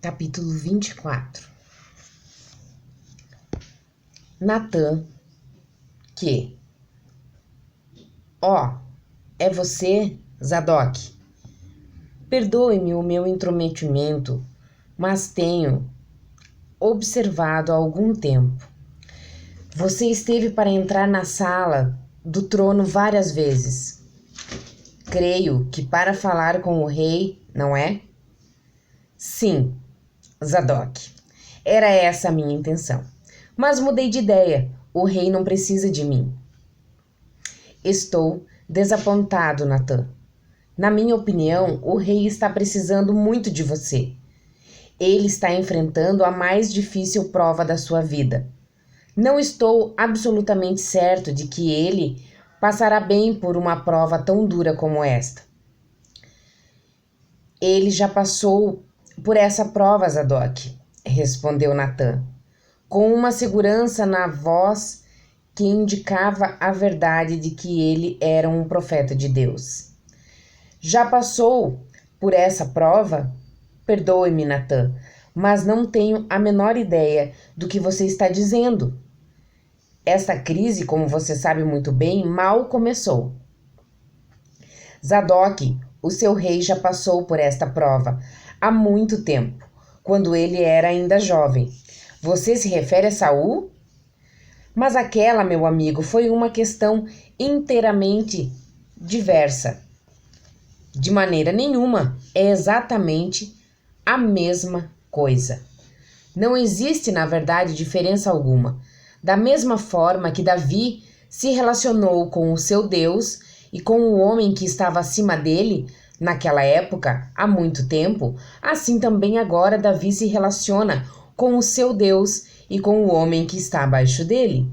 Capítulo 24. Natã, que... é você, Zadok? Perdoe-me o meu intrometimento, mas tenho observado há algum tempo. Você esteve para entrar na sala do trono várias vezes. Creio que para falar com o rei, não é? Sim, Zadok. Era essa a minha intenção. Mas mudei de ideia. O rei não precisa de mim. Estou desapontado, Natã. Na minha opinião, o rei está precisando muito de você. Ele está enfrentando a mais difícil prova da sua vida. Não estou absolutamente certo de que ele passará bem por uma prova tão dura como esta. Ele já passou por essa prova, Zadok, respondeu Natã, com uma segurança na voz que indicava a verdade de que ele era um profeta de Deus. Já passou por essa prova? Perdoe-me, Natã, mas não tenho a menor ideia do que você está dizendo. Esta crise, como você sabe muito bem, mal começou. Zadok, o seu rei já passou por esta prova há muito tempo, quando ele era ainda jovem. Você se refere a Saul? Mas aquela, meu amigo, foi uma questão inteiramente diversa. De maneira nenhuma, é exatamente a mesma coisa. Não existe, na verdade, diferença alguma. Da mesma forma que Davi se relacionou com o seu Deus e com o homem que estava acima dele, naquela época, há muito tempo, assim também agora Davi se relaciona com o seu Deus e com o homem que está abaixo dele.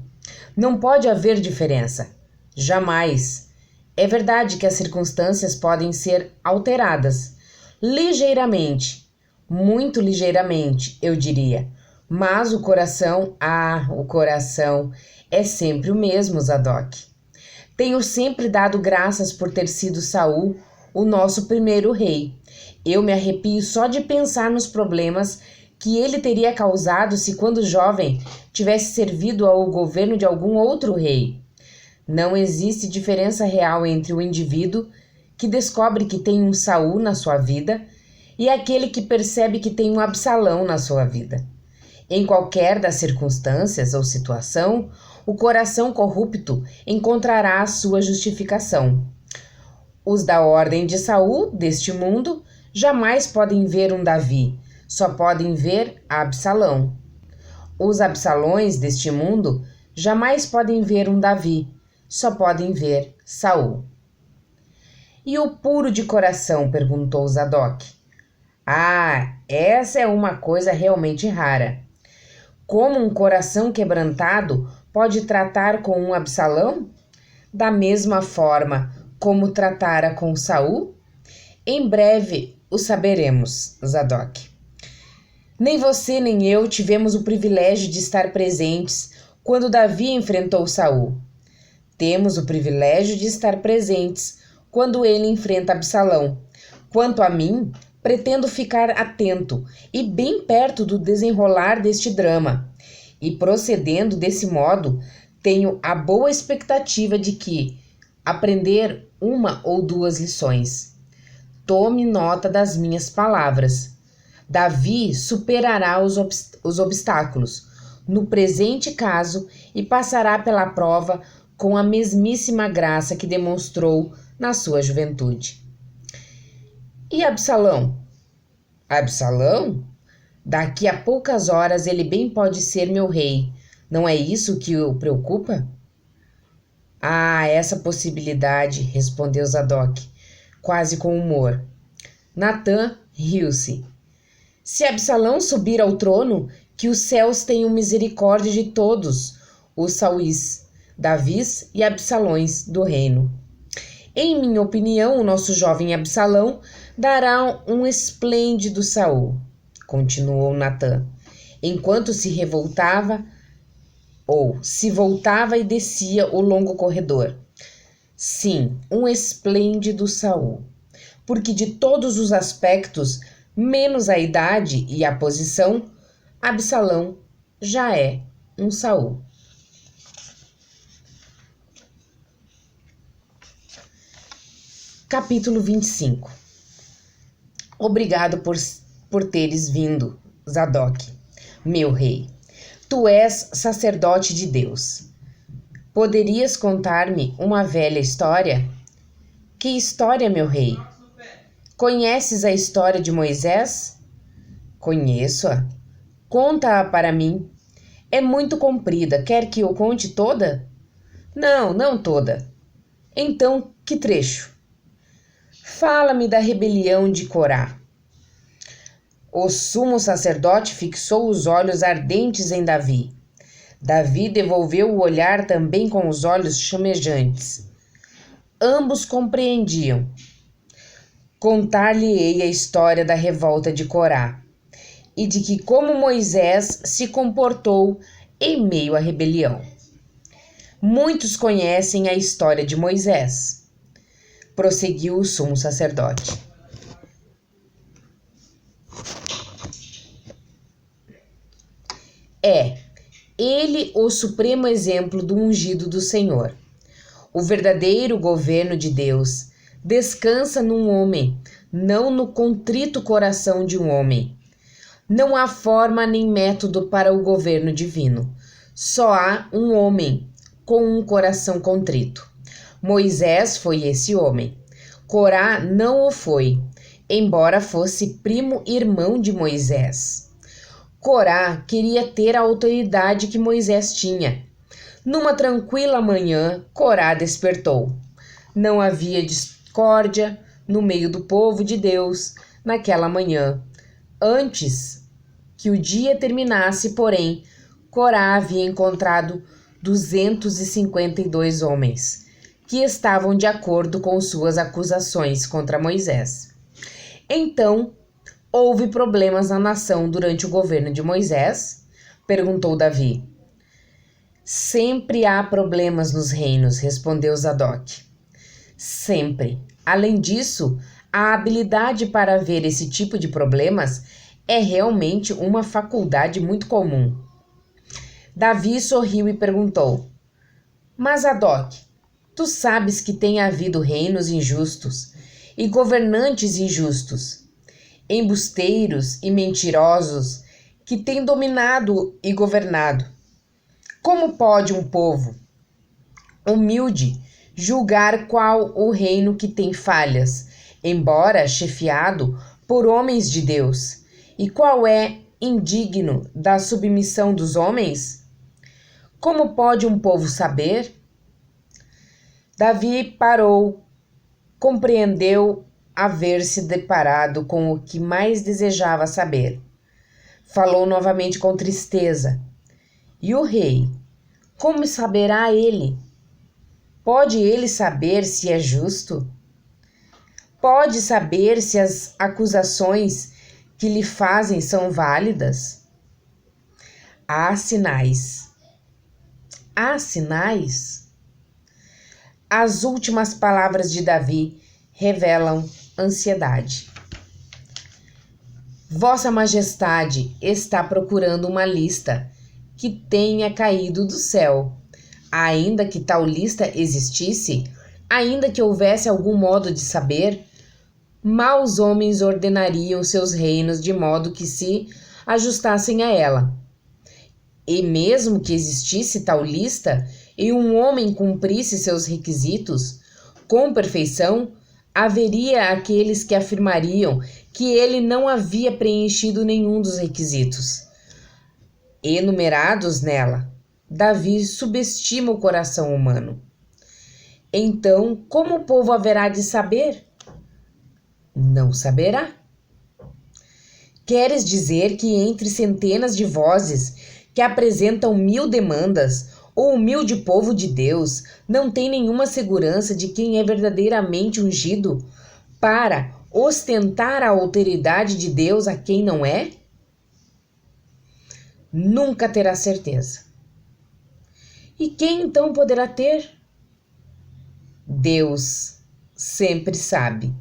Não pode haver diferença. Jamais. É verdade que as circunstâncias podem ser alteradas. Ligeiramente. Muito ligeiramente, eu diria. Mas o coração é sempre o mesmo, Zadok. Tenho sempre dado graças por ter sido Saul o nosso primeiro rei. Eu me arrepio só de pensar nos problemas que ele teria causado se, quando jovem, tivesse servido ao governo de algum outro rei. Não existe diferença real entre o indivíduo que descobre que tem um Saul na sua vida e aquele que percebe que tem um Absalão na sua vida. Em qualquer das circunstâncias ou situação, o coração corrupto encontrará a sua justificação. Os da ordem de Saul, deste mundo, jamais podem ver um Davi, só podem ver Absalão. Os Absalões deste mundo jamais podem ver um Davi, só podem ver Saul. E o puro de coração? Perguntou Zadok. Essa é uma coisa realmente rara. Como um coração quebrantado pode tratar com um Absalão? Da mesma forma como tratara com Saul? Em breve o saberemos, Zadok. Nem você nem eu tivemos o privilégio de estar presentes quando Davi enfrentou Saul. Temos o privilégio de estar presentes quando ele enfrenta Absalão. Quanto a mim, pretendo ficar atento e bem perto do desenrolar deste drama. E procedendo desse modo, tenho a boa expectativa de que aprender uma ou duas lições. Tome nota das minhas palavras. Davi superará os obstáculos, no presente caso, e passará pela prova com a mesmíssima graça que demonstrou na sua juventude. E Absalão? Absalão? Daqui a poucas horas ele bem pode ser meu rei. Não é isso que o preocupa? Essa possibilidade, respondeu Zadok, quase com humor. Natã riu-se. Se Absalão subir ao trono, que os céus tenham misericórdia de todos os Sauís, Davis e Absalões do reino. Em minha opinião, o nosso jovem Absalão dará um esplêndido Saul, continuou Natã, enquanto se voltava e descia o longo corredor. Sim, um esplêndido Saul, porque de todos os aspectos menos a idade e a posição, Absalão já é um Saul. Capítulo 25. Obrigado por teres vindo, Zadok, meu rei. Tu és sacerdote de Deus. Poderias contar-me uma velha história? Que história, meu rei? Conheces a história de Moisés? Conheço-a. Conta-a para mim. É muito comprida. Quer que eu conte toda? Não toda. Então, que trecho? Fala-me da rebelião de Corá. O sumo sacerdote fixou os olhos ardentes em Davi. Davi devolveu o olhar também com os olhos chamejantes. Ambos compreendiam. Contar-lhe-ei a história da revolta de Corá e de que como Moisés se comportou em meio à rebelião. Muitos conhecem a história de Moisés, prosseguiu o sumo sacerdote. É ele o supremo exemplo do ungido do Senhor. O verdadeiro governo de Deus descansa num homem, não no contrito coração de um homem. Não há forma nem método para o governo divino. Só há um homem com um coração contrito. Moisés foi esse homem. Corá não o foi, embora fosse primo irmão de Moisés. Corá queria ter a autoridade que Moisés tinha. Numa tranquila manhã, Corá despertou. Não havia discórdia no meio do povo de Deus naquela manhã. Antes que o dia terminasse, porém, Corá havia encontrado 252 homens que estavam de acordo com suas acusações contra Moisés. Então, houve problemas na nação durante o governo de Moisés? Perguntou Davi. Sempre há problemas nos reinos, respondeu Zadok. Sempre. Além disso, a habilidade para ver esse tipo de problemas é realmente uma faculdade muito comum. Davi sorriu e perguntou: Mas, Zadok, tu sabes que tem havido reinos injustos e governantes injustos, embusteiros e mentirosos que têm dominado e governado. Como pode um povo humilde julgar qual o reino que tem falhas, embora chefiado por homens de Deus, e qual é indigno da submissão dos homens? Como pode um povo saber? Davi parou, compreendeu haver-se deparado com o que mais desejava saber. Falou novamente com tristeza. E o rei? Como saberá ele? Pode ele saber se é justo? Pode saber se as acusações que lhe fazem são válidas? Há sinais. Há sinais? As últimas palavras de Davi revelam ansiedade. Vossa Majestade está procurando uma lista que tenha caído do céu. Ainda que tal lista existisse, ainda que houvesse algum modo de saber, maus homens ordenariam seus reinos de modo que se ajustassem a ela. E mesmo que existisse tal lista e um homem cumprisse seus requisitos com perfeição, haveria aqueles que afirmariam que ele não havia preenchido nenhum dos requisitos enumerados nela. Davi subestima o coração humano. Então, como o povo haverá de saber? Não saberá. Queres dizer que entre centenas de vozes que apresentam 1000 demandas, o humilde povo de Deus não tem nenhuma segurança de quem é verdadeiramente ungido para ostentar a autoridade de Deus a quem não é? Nunca terá certeza. E quem então poderá ter? Deus sempre sabe,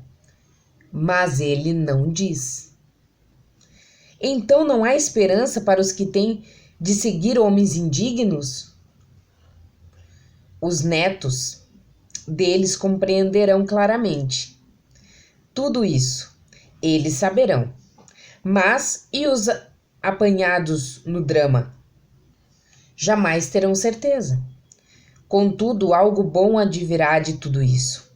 mas ele não diz. Então não há esperança para os que têm de seguir homens indignos? Os netos deles compreenderão claramente tudo isso. Eles saberão. Mas e os apanhados no drama? Jamais terão certeza. Contudo, algo bom advirá de tudo isso.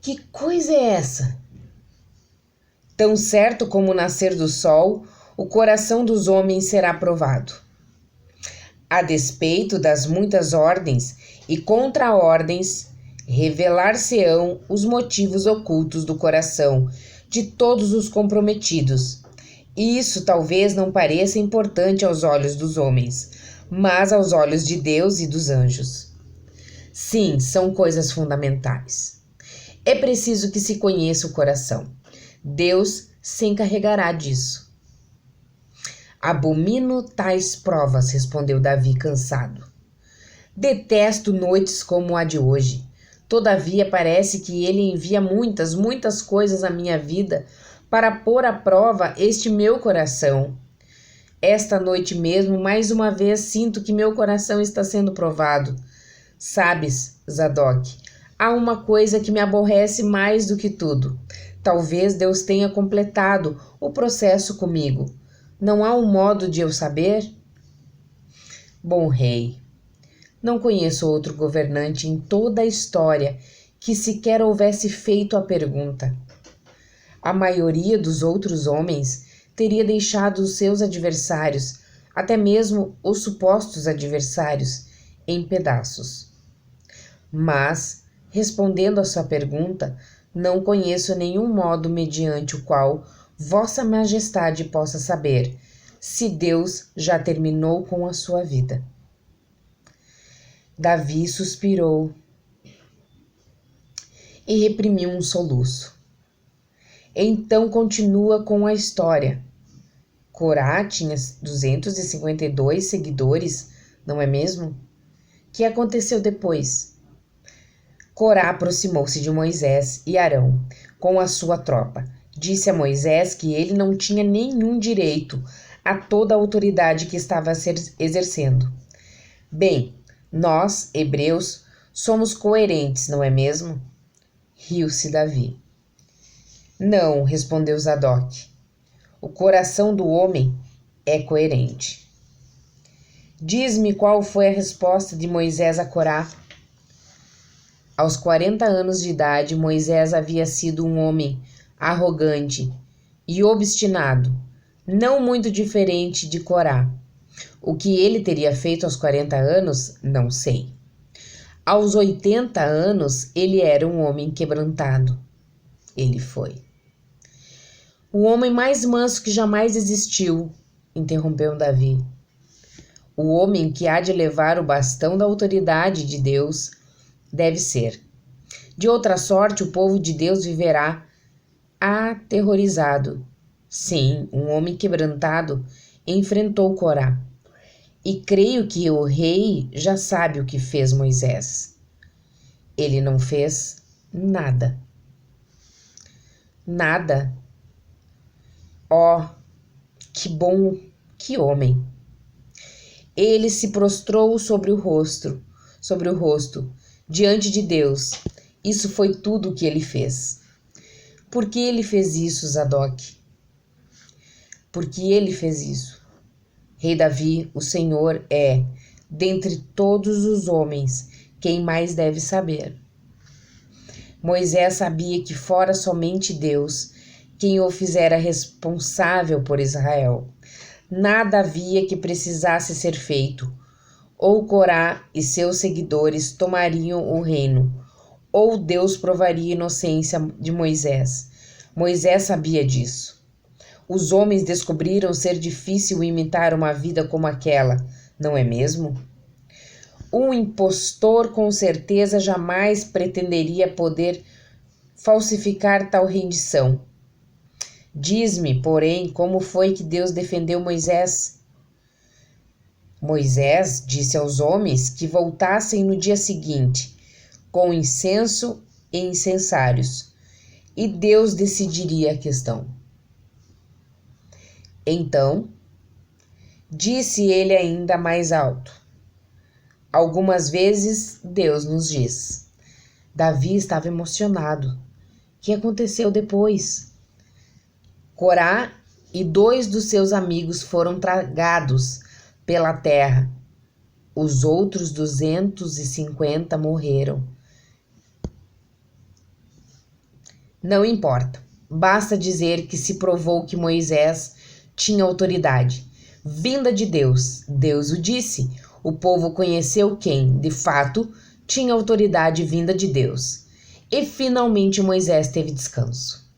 Que coisa é essa? Tão certo como o nascer do sol, o coração dos homens será provado. A despeito das muitas ordens e contra-ordens, revelar-se-ão os motivos ocultos do coração de todos os comprometidos. Isso talvez não pareça importante aos olhos dos homens, mas aos olhos de Deus e dos anjos. Sim, são coisas fundamentais. É preciso que se conheça o coração. Deus se encarregará disso. Abomino tais provas, respondeu Davi cansado. Detesto noites como a de hoje. Todavia parece que ele envia muitas coisas à minha vida para pôr à prova este meu coração. Esta noite mesmo, mais uma vez, sinto que meu coração está sendo provado. Sabes, Zadok, há uma coisa que me aborrece mais do que tudo. Talvez Deus tenha completado o processo comigo. Não há um modo de eu saber? Bom rei, não conheço outro governante em toda a história que sequer houvesse feito a pergunta. A maioria dos outros homens teria deixado os seus adversários, até mesmo os supostos adversários, em pedaços. Mas, respondendo à sua pergunta, não conheço nenhum modo mediante o qual Vossa Majestade possa saber se Deus já terminou com a sua vida. Davi suspirou e reprimiu um soluço. Então continua com a história. Corá tinha 252 seguidores, não é mesmo? O que aconteceu depois? Corá aproximou-se de Moisés e Arão com a sua tropa. Disse a Moisés que ele não tinha nenhum direito a toda a autoridade que estava exercendo. Bem, nós, hebreus, somos coerentes, não é mesmo? Riu-se Davi. Não, respondeu Zadok. O coração do homem é coerente. Diz-me qual foi a resposta de Moisés a Corá. Aos 40 anos de idade, Moisés havia sido um homem arrogante e obstinado, não muito diferente de Corá. O que ele teria feito aos 40 anos, não sei. Aos 80 anos, ele era um homem quebrantado. Ele foi. O homem mais manso que jamais existiu, interrompeu Davi. O homem que há de levar o bastão da autoridade de Deus deve ser. De outra sorte, o povo de Deus viverá aterrorizado. Sim, um homem quebrantado enfrentou Corá. E creio que o rei já sabe o que fez Moisés. Ele não fez nada. Nada. Oh, que bom, que homem. Ele se prostrou sobre o rosto, diante de Deus. Isso foi tudo o que ele fez. Por que ele fez isso, Zadok? Por que ele fez isso? Rei Davi, o Senhor é, dentre todos os homens, quem mais deve saber. Moisés sabia que fora somente Deus quem o fizera responsável por Israel. Nada havia que precisasse ser feito. Ou Corá e seus seguidores tomariam o reino, ou Deus provaria a inocência de Moisés. Moisés sabia disso. Os homens descobriram ser difícil imitar uma vida como aquela, não é mesmo? Um impostor com certeza jamais pretenderia poder falsificar tal rendição. Diz-me, porém, como foi que Deus defendeu Moisés? Moisés disse aos homens que voltassem no dia seguinte, com incenso e incensários, e Deus decidiria a questão. Então, disse ele ainda mais alto. Algumas vezes Deus nos diz. Davi estava emocionado. O que aconteceu depois? Corá e 2 dos seus amigos foram tragados pela terra. Os outros 250 morreram. Não importa. Basta dizer que se provou que Moisés tinha autoridade, vinda de Deus. Deus o disse. O povo conheceu quem, de fato, tinha autoridade vinda de Deus. E finalmente Moisés teve descanso.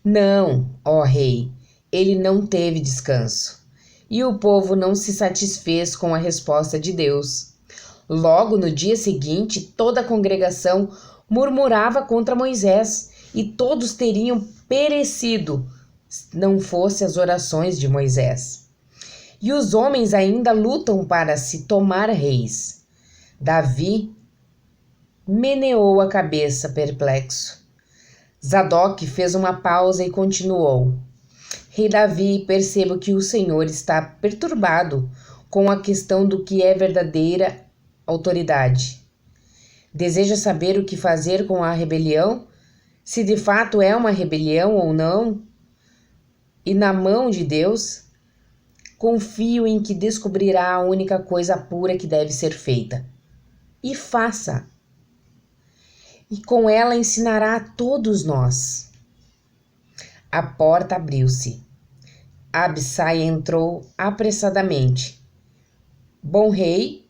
Não, ó rei, ele não teve descanso. E o povo não se satisfez com a resposta de Deus. Logo no dia seguinte, toda a congregação murmurava contra Moisés, e todos teriam perecido se não fossem as orações de Moisés. E os homens ainda lutam para se tomar reis. Davi meneou a cabeça perplexo. Zadok fez uma pausa e continuou. Rei Davi, percebo que o Senhor está perturbado com a questão do que é verdadeira autoridade. Deseja saber o que fazer com a rebelião? Se de fato é uma rebelião ou não? E na mão de Deus? Confio em que descobrirá a única coisa pura que deve ser feita. E faça. E com ela ensinará a todos nós. A porta abriu-se. Abissai entrou apressadamente. Bom rei,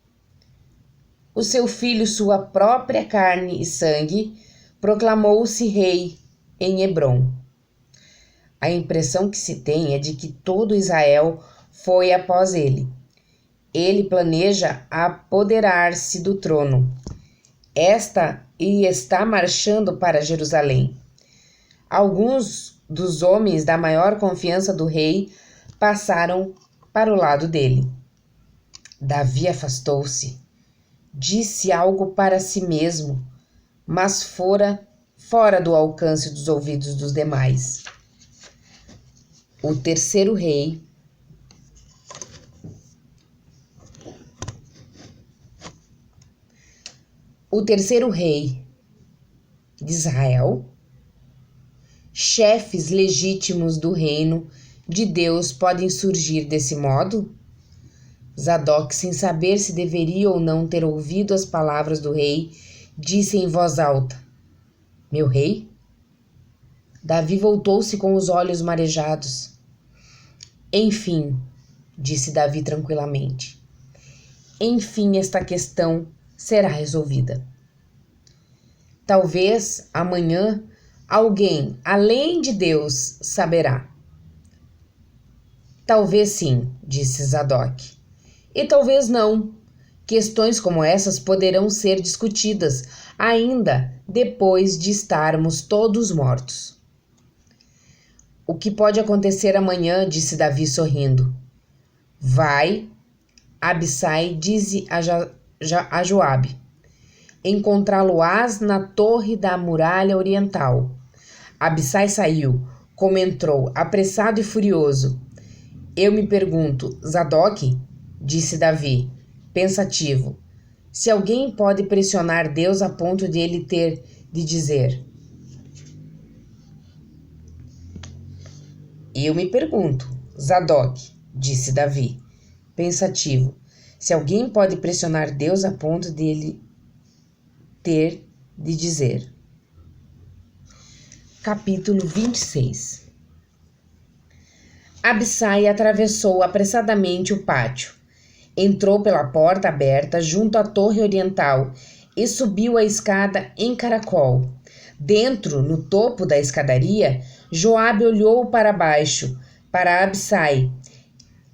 o seu filho, sua própria carne e sangue, proclamou-se rei em Hebrom. A impressão que se tem é de que todo Israel foi após ele. Ele planeja apoderar-se do trono. Está marchando para Jerusalém. Alguns dos homens da maior confiança do rei passaram para o lado dele. Davi afastou-se. Disse algo para si mesmo, mas fora do alcance dos ouvidos dos demais. O terceiro rei de Israel, chefes legítimos do reino de Deus podem surgir desse modo? Zadok, sem saber se deveria ou não ter ouvido as palavras do rei, disse em voz alta: Meu rei? Davi voltou-se com os olhos marejados. Enfim, disse Davi tranquilamente. Enfim, esta questão será resolvida. Talvez amanhã alguém, além de Deus, saberá. Talvez sim, disse Zadok. E talvez não. Questões como essas poderão ser discutidas ainda depois de estarmos todos mortos. O que pode acontecer amanhã, disse Davi sorrindo. Vai, Abissai disse a Joabe, encontrá-lo-ás na torre da muralha oriental. Abissai saiu, como entrou, apressado e furioso. Eu me pergunto, Zadok, disse Davi, pensativo, se alguém pode pressionar Deus a ponto de ele ter de dizer. Eu me pergunto, Zadok, disse Davi, pensativo, se alguém pode pressionar Deus a ponto de ele ter de dizer. Capítulo 26. Abissai atravessou apressadamente o pátio, entrou pela porta aberta junto à torre oriental e subiu a escada em caracol. Dentro, no topo da escadaria, Joabe olhou para baixo, para Abissai,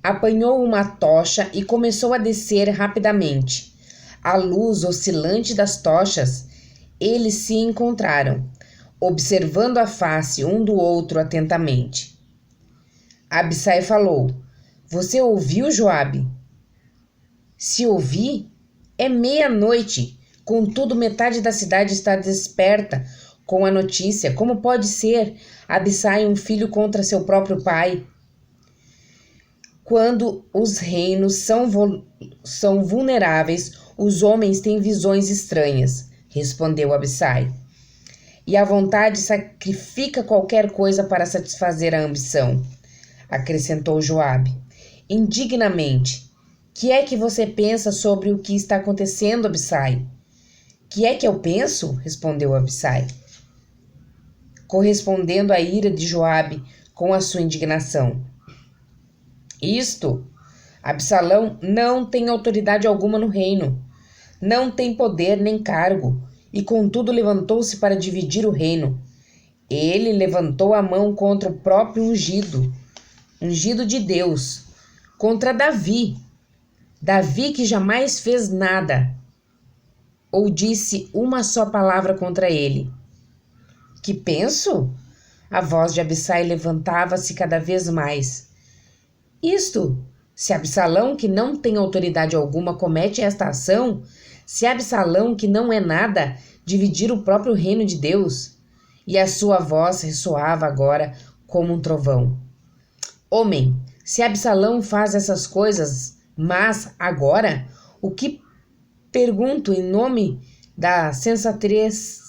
apanhou uma tocha e começou a descer rapidamente. À luz oscilante das tochas, eles se encontraram, observando a face um do outro atentamente. Abissai falou: Você ouviu, Joabe? Se ouvi, é meia-noite. Contudo, metade da cidade está desperta com a notícia. Como pode ser, Abissai, um filho contra seu próprio pai? Quando os reinos são vulneráveis, os homens têm visões estranhas, respondeu Abissai. E a vontade sacrifica qualquer coisa para satisfazer a ambição, acrescentou Joabe, indignamente. Que é que você pensa sobre o que está acontecendo, Abissai? Que é que eu penso? Respondeu Abissai, correspondendo à ira de Joabe com a sua indignação. Isto, Absalão não tem autoridade alguma no reino, não tem poder nem cargo, e contudo levantou-se para dividir o reino. Ele levantou a mão contra o próprio ungido de Deus, contra Davi que jamais fez nada, ou disse uma só palavra contra ele. Que penso? A voz de Abissai levantava-se cada vez mais. Isto, se Absalão, que não tem autoridade alguma, comete esta ação, se Absalão, que não é nada, dividir o próprio reino de Deus, e a sua voz ressoava agora como um trovão. Homem, se Absalão faz essas coisas, mas agora, o que pergunto em nome da sensatez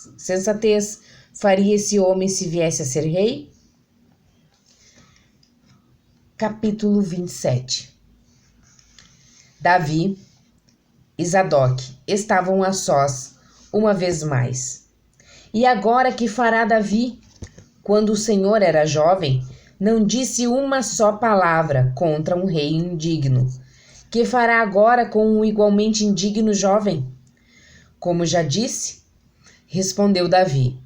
faria esse homem se viesse a ser rei? Capítulo 27. Davi e Zadok estavam a sós uma vez mais. E agora que fará Davi? Quando o Senhor era jovem, não disse uma só palavra contra um rei indigno. Que fará agora com um igualmente indigno jovem? Como já disse, respondeu Davi,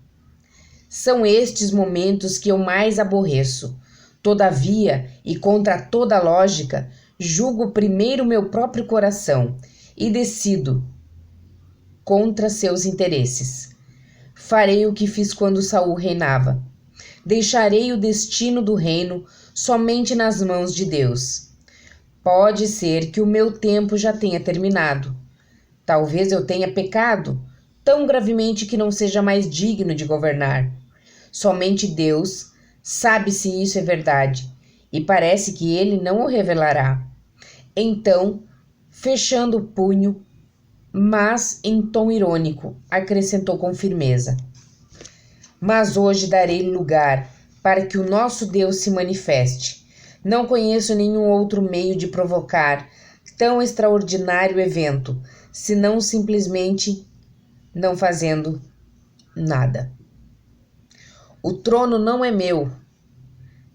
são estes momentos que eu mais aborreço. Todavia, e contra toda lógica, julgo primeiro meu próprio coração e decido contra seus interesses. Farei o que fiz quando Saul reinava. Deixarei o destino do reino somente nas mãos de Deus. Pode ser que o meu tempo já tenha terminado. Talvez eu tenha pecado tão gravemente que não seja mais digno de governar. Somente Deus sabe se isso é verdade, e parece que ele não o revelará. Então, fechando o punho, mas em tom irônico, acrescentou com firmeza: mas hoje darei lugar para que o nosso Deus se manifeste. Não conheço nenhum outro meio de provocar tão extraordinário evento, senão simplesmente não fazendo nada. O trono não é meu,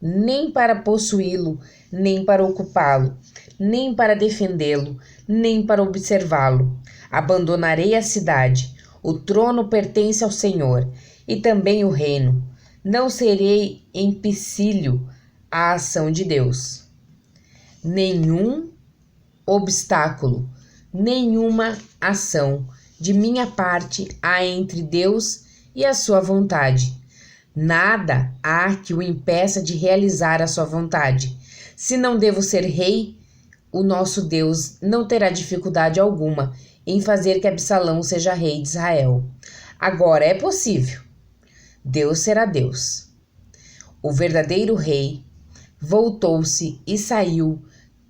nem para possuí-lo, nem para ocupá-lo, nem para defendê-lo, nem para observá-lo. Abandonarei a cidade. O trono pertence ao Senhor, e também o reino. Não serei empecilho à ação de Deus. Nenhum obstáculo, nenhuma ação de minha parte há entre Deus e a sua vontade. Nada há que o impeça de realizar a sua vontade. Se não devo ser rei, o nosso Deus não terá dificuldade alguma em fazer que Absalão seja rei de Israel. Agora é possível. Deus será Deus. O verdadeiro rei voltou-se e saiu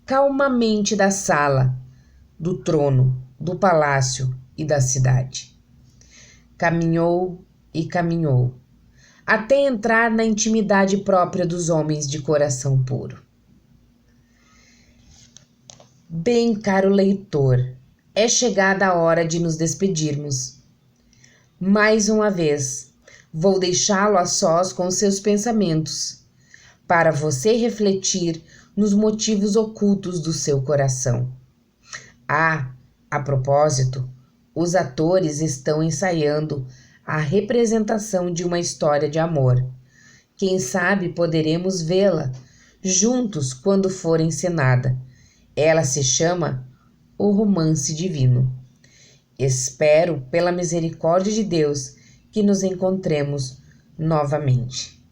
calmamente da sala, do trono, do palácio e da cidade. Caminhou e caminhou, até entrar na intimidade própria dos homens de coração puro. Bem, caro leitor, é chegada a hora de nos despedirmos. Mais uma vez, vou deixá-lo a sós com seus pensamentos, para você refletir nos motivos ocultos do seu coração. A propósito, os atores estão ensaiando a representação de uma história de amor. Quem sabe poderemos vê-la juntos quando for encenada. Ela se chama O Romance Divino. Espero, pela misericórdia de Deus, que nos encontremos novamente.